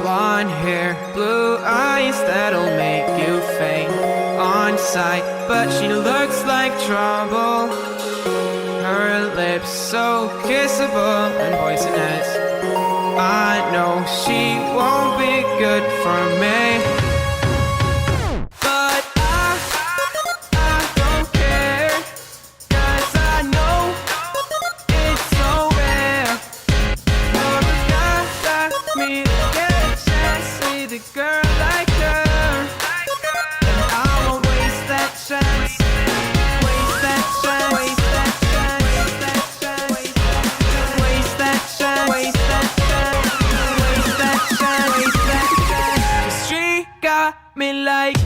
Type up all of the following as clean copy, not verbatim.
blonde hair, blue eyes that'll make you faint on sight. But she looks like trouble. Her lips so kissable and poisonous. I know she won't be good for me. But I don't care, 'cause I know it's so rare for a guy like me to get a chance with a girl like her. And I won't waste that chance. Waste that chance. Waste that chance. Waste that chance. Waste that chance. Waste that chance. Waste that chance. Waste that chance. 'Cause she got me like.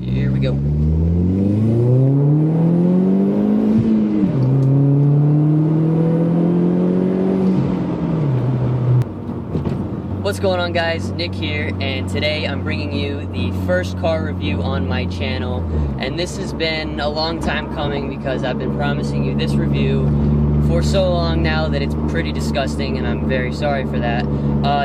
Here we go. What's going on, guys? Nick here, and today I'm bringing you the first car review on my channel. And this has been a long time coming because I've been promising you this review for so long now that it's pretty disgusting, and I'm very sorry for that.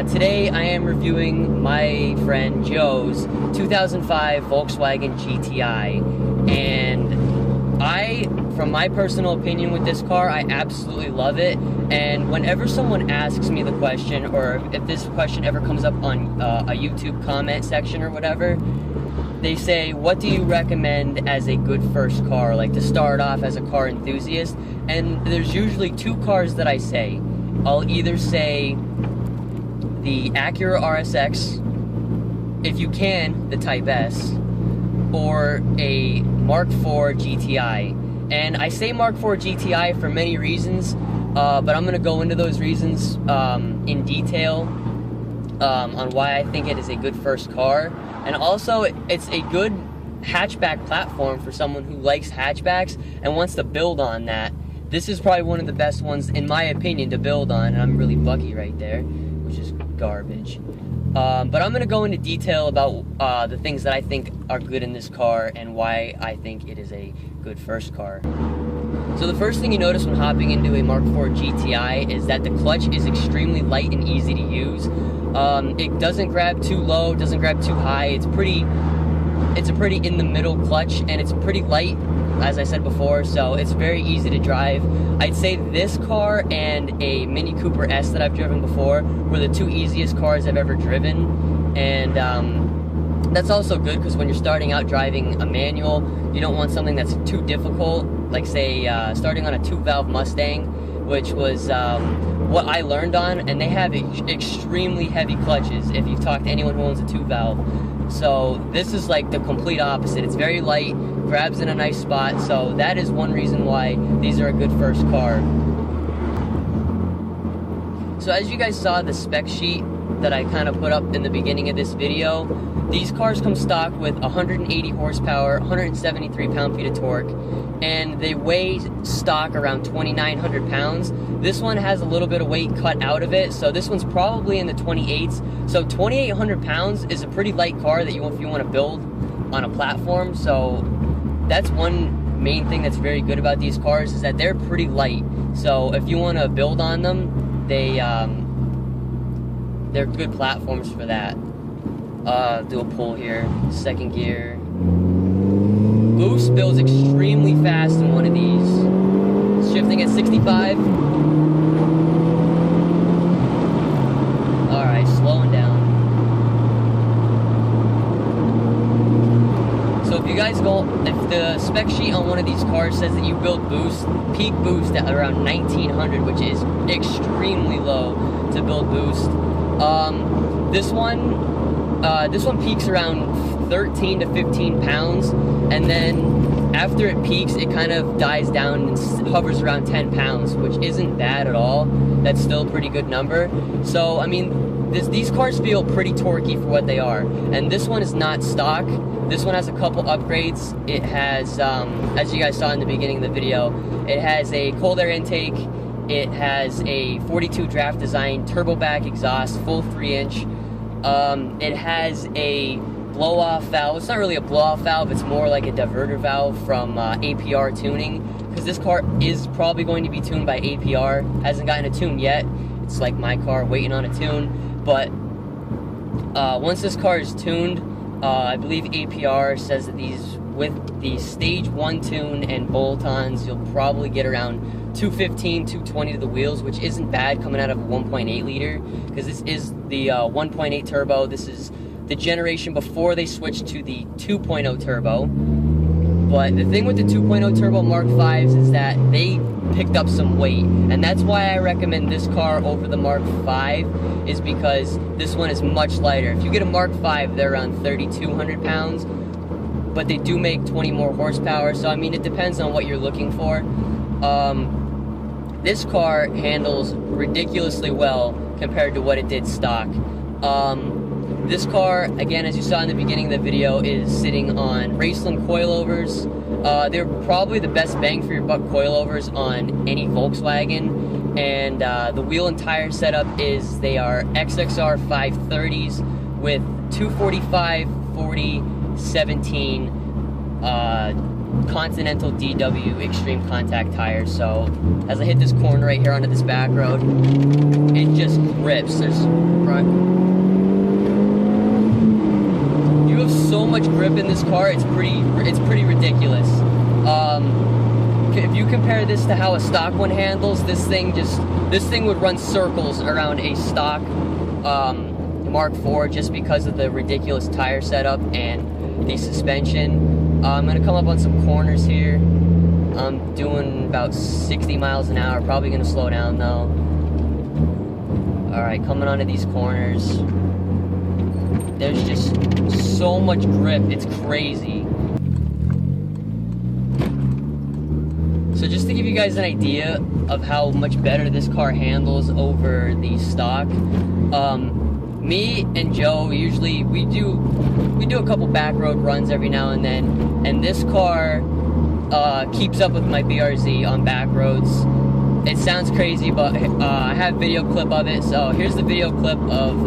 Today I am reviewing my friend Joe's 2005 Volkswagen GTi, and from my personal opinion with this car, I absolutely love it. And whenever someone asks me the question, or if this question ever comes up on a YouTube comment section or whatever, they say, what do you recommend as a good first car, like to start off as a car enthusiast? And there's usually two cars that I say. I'll either say the Acura RSX, if you can, the Type S, or a Mark IV GTi. And I say Mark IV GTi for many reasons, but I'm going to go into those reasons in detail on why I think it is a good first car. And also, it's a good hatchback platform for someone who likes hatchbacks and wants to build on that. This is probably one of the best ones, in my opinion, to build on. And I'm really buggy right there, which is garbage. But I'm going to go into detail about the things that I think are good in this car and why I think it is a good first car. So the first thing you notice when hopping into a Mark IV GTi is that the clutch is extremely light and easy to use. It doesn't grab too low, doesn't grab too high. It's a pretty in the middle clutch, and it's pretty light, as I said before, so it's very easy to drive. I'd say this car and a Mini Cooper S that I've driven before were the two easiest cars I've ever driven. And that's also good because when you're starting out driving a manual, you don't want something that's too difficult, like say starting on a 2-valve Mustang, which was what I learned on, and they have extremely heavy clutches if you've talked to anyone who owns a 2-valve. So this is like the complete opposite. It's very light, grabs in a nice spot, so that is one reason why these are a good first car. So as you guys saw the spec sheet that I kind of put up in the beginning of this video, these cars come stock with 180 horsepower, 173 pound-feet of torque, and they weigh stock around 2,900 pounds. This one has a little bit of weight cut out of it, so this one's probably in the 28s. So 2,800 pounds is a pretty light car that if you want to build on a platform. So that's one main thing that's very good about these cars, is that they're pretty light. So if you want to build on them, they're good platforms for that. Do a pull here, second gear. Boost builds extremely fast in one of these. Shifting at 65. Alright, slowing down. So if you guys go, if the spec sheet on one of these cars says that you build boost, peak boost at around 1900, which is extremely low to build boost. This one peaks around 13 to 15 pounds, and then after it peaks, it kind of dies down and hovers around 10 pounds, which isn't bad at all. That's still a pretty good number. So, I mean, these cars feel pretty torquey for what they are. And this one is not stock. This one has a couple upgrades. It has, as you guys saw in the beginning of the video, it has a cold air intake. It has a 42 draft design, turbo back exhaust, full 3-inch. It has a blow-off valve. It's not really a blow-off valve, it's more like a diverter valve from APR tuning, because this car is probably going to be tuned by APR. Hasn't gotten a tune yet. It's like my car waiting on a tune, but once this car is tuned, I believe APR says that with the stage 1 tune and bolt-ons, you'll probably get around 215, 220 to the wheels, which isn't bad coming out of a 1.8 liter, because this is the 1.8 turbo. This is the generation before they switched to the 2.0 turbo. But the thing with the 2.0 turbo Mark 5s is that they picked up some weight, and that's why I recommend this car over the Mark 5, is because this one is much lighter. If you get a Mark 5, they're around 3,200 pounds, but they do make 20 more horsepower, so I mean, it depends on what you're looking for. This car handles ridiculously well compared to what it did stock. This car, again, as you saw in the beginning of the video, is sitting on Raceland coilovers. They're probably the best bang for your buck coilovers on any Volkswagen, and the wheel and tire setup is they are XXR 530s with 245 40 17 Continental DW Extreme Contact tires. So as I hit this corner right here onto this back road, it just rips. There's you have so much grip in this car. It's pretty ridiculous. If you compare this to how a stock one handles, this thing would run circles around a stock Mark IV just because of the ridiculous tire setup and the suspension. I'm gonna come up on some corners here. I'm doing about 60 miles an hour, probably gonna slow down though. Alright, coming onto these corners. There's just so much grip, it's crazy. So just to give you guys an idea of how much better this car handles over the stock, me and Joe usually we do a couple back road runs every now and then, and this car keeps up with my BRZ on back roads. It sounds crazy, but I have a video clip of it. So here's the video clip of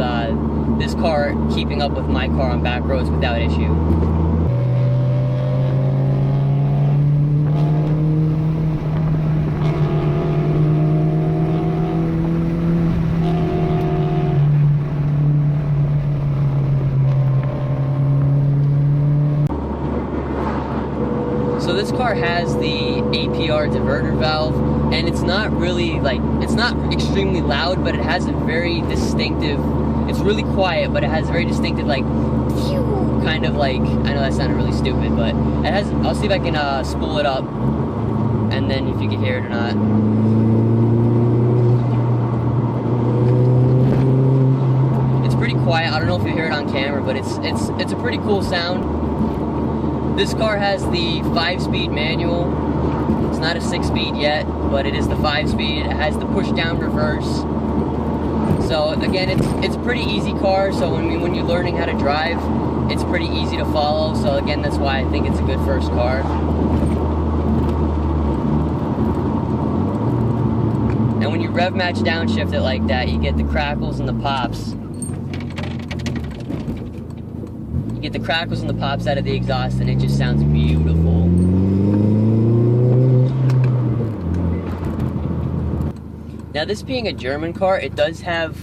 this car keeping up with my car on back roads without issue. So this car has the APR diverter valve, and it's not really it's not extremely loud, but it has a very distinctive, it's really quiet, but it has a very distinctive kind of I know that sounded really stupid, but it has, I'll see if I can spool it up, and then if you can hear it or not. It's pretty quiet. I don't know if you hear it on camera, but it's a pretty cool sound. This car has the 5-speed manual. It's not a 6-speed yet, but it is the 5-speed. It has the push-down reverse. So again, it's a pretty easy car. So when you're learning how to drive, it's pretty easy to follow. So again, that's why I think it's a good first car. And when you rev match downshift it like that, you get the crackles and the pops. Get the crackles and the pops out of the exhaust, and it just sounds beautiful. Now, this being a German car, it does have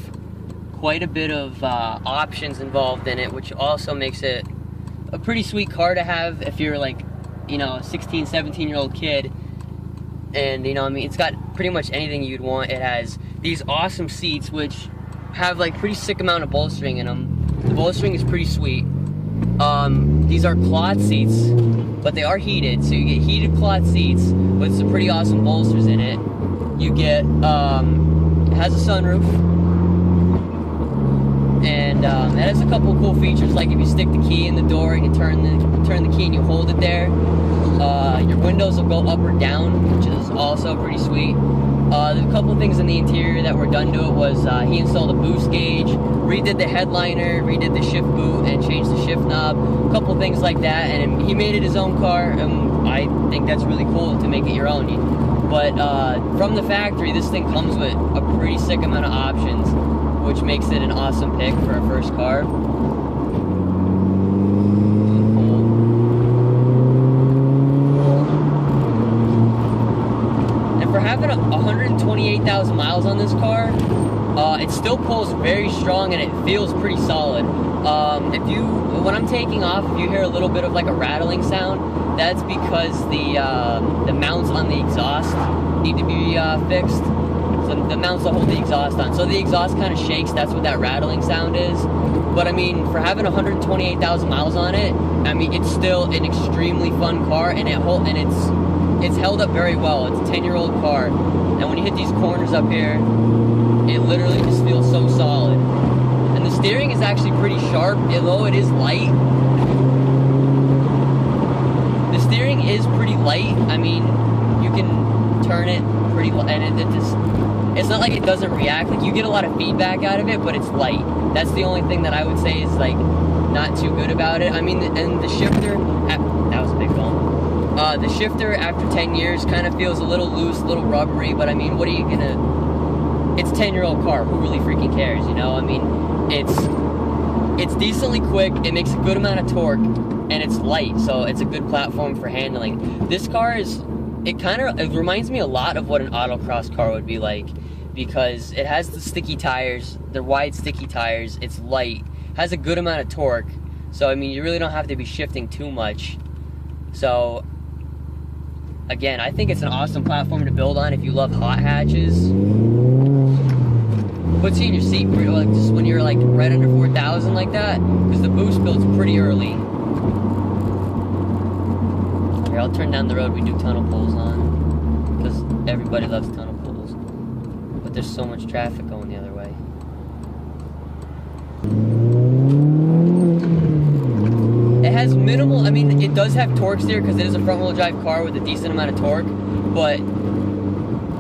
quite a bit of options involved in it, which also makes it a pretty sweet car to have if you're a 16, 17-year-old kid. And I mean, it's got pretty much anything you'd want. It has these awesome seats, which have pretty sick amount of bolstering in them. The bolstering is pretty sweet. These are cloth seats, but they are heated, so you get heated cloth seats with some pretty awesome bolsters in it. You get, it has a sunroof, and it has a couple of cool features, like if you stick the key in the door and you turn the key and you hold it there, your windows will go up or down, which is also pretty sweet. There's a couple of things in the interior that were done to it. Was he installed a boost gauge, redid the headliner, redid the shift boot, and changed the shift knob, a couple of things like that, and he made it his own car, and I think that's really cool to make it your own. But from the factory, this thing comes with a pretty sick amount of options, which makes it an awesome pick for a first car. having 128,000 miles on this car, it still pulls very strong and it feels pretty solid. When I'm taking off, if you hear a little bit of like a rattling sound, that's because the mounts on the exhaust need to be fixed. So the mounts that hold the exhaust on. So the exhaust kind of shakes, that's what that rattling sound is. But I mean, for having 128,000 miles on it, I mean, it's still an extremely fun car, and it's held up very well. It's a 10-year-old car, and when you hit these corners up here, it literally just feels so solid. And the steering is actually pretty sharp, although it is light. The steering is pretty light. I mean, you can turn it pretty light, and it's not like it doesn't react. Like, you get a lot of feedback out of it, but it's light. That's the only thing that I would say is like not too good about it. I mean, and the shifter, that was a big bump. The shifter after 10 years kind of feels a little loose, a little rubbery, but I mean, what are you gonna, it's a 10-year-old car, who really freaking cares, you know? I mean, it's decently quick, it makes a good amount of torque, and it's light, so it's a good platform for handling. This car is, it reminds me a lot of what an autocross car would be like, because it has the sticky tires, they're wide sticky tires, it's light, has a good amount of torque, so I mean, you really don't have to be shifting too much. So again, I think it's an awesome platform to build on if you love hot hatches. Puts you in your seat like just when you're like right under 4,000 like that, because the boost builds pretty early. Here, I'll turn down the road we do tunnel pulls on, because everybody loves tunnel pulls. But there's so much traffic going the other way. It has minimal, I mean, it does have torque steer because it is a front-wheel drive car with a decent amount of torque, but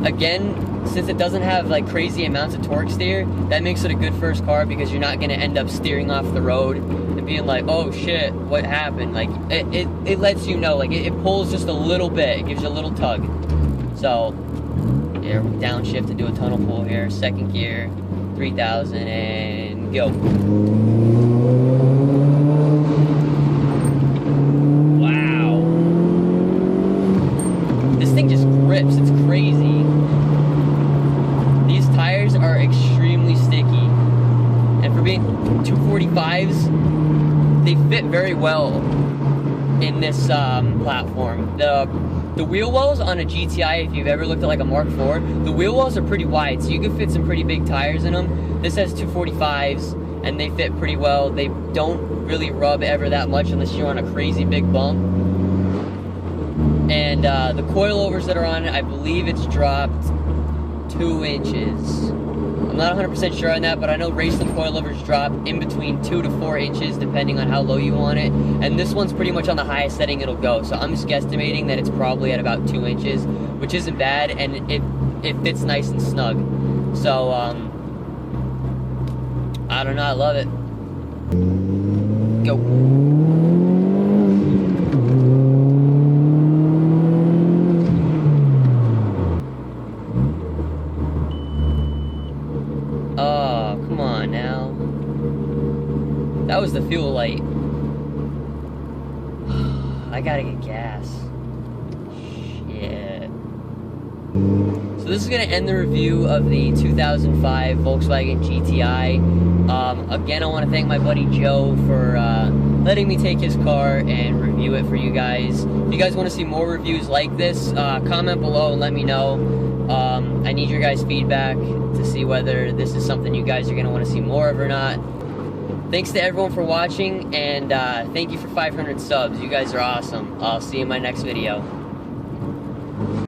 again, since it doesn't have like crazy amounts of torque steer, that makes it a good first car, because you're not going to end up steering off the road and being like, oh shit, what happened? Like, it lets you know, like, it pulls just a little bit, it gives you a little tug. So, yeah, downshift to do a tunnel pull here, second gear, 3,000, and go. Grips, it's crazy. These tires are extremely sticky, and for being 245s, they fit very well in this platform. The wheel wells on a GTi, if you've ever looked at like a Mark IV, the wheel wells are pretty wide, so you can fit some pretty big tires in them. This has 245s, and they fit pretty well. They don't really rub ever that much unless you're on a crazy big bump. And the coilovers that are on it, I believe it's dropped 2 inches. I'm not 100% sure on that, but I know racing coilovers drop in between 2 to 4 inches depending on how low you want it. And this one's pretty much on the highest setting it'll go. So I'm just guesstimating that it's probably at about 2 inches, which isn't bad, and it fits nice and snug. So, I don't know, I love it. Go. Oh, come on now. That was the fuel light. I gotta get gas. Shit. So this is gonna end the review of the 2005 Volkswagen GTi. Again, I want to thank my buddy Joe for letting me take his car and review it for you guys. If you guys want to see more reviews like this, comment below and let me know. I need your guys' feedback to see whether this is something you guys are going to want to see more of or not. Thanks to everyone for watching, and thank you for 500 subs. You guys are awesome. I'll see you in my next video.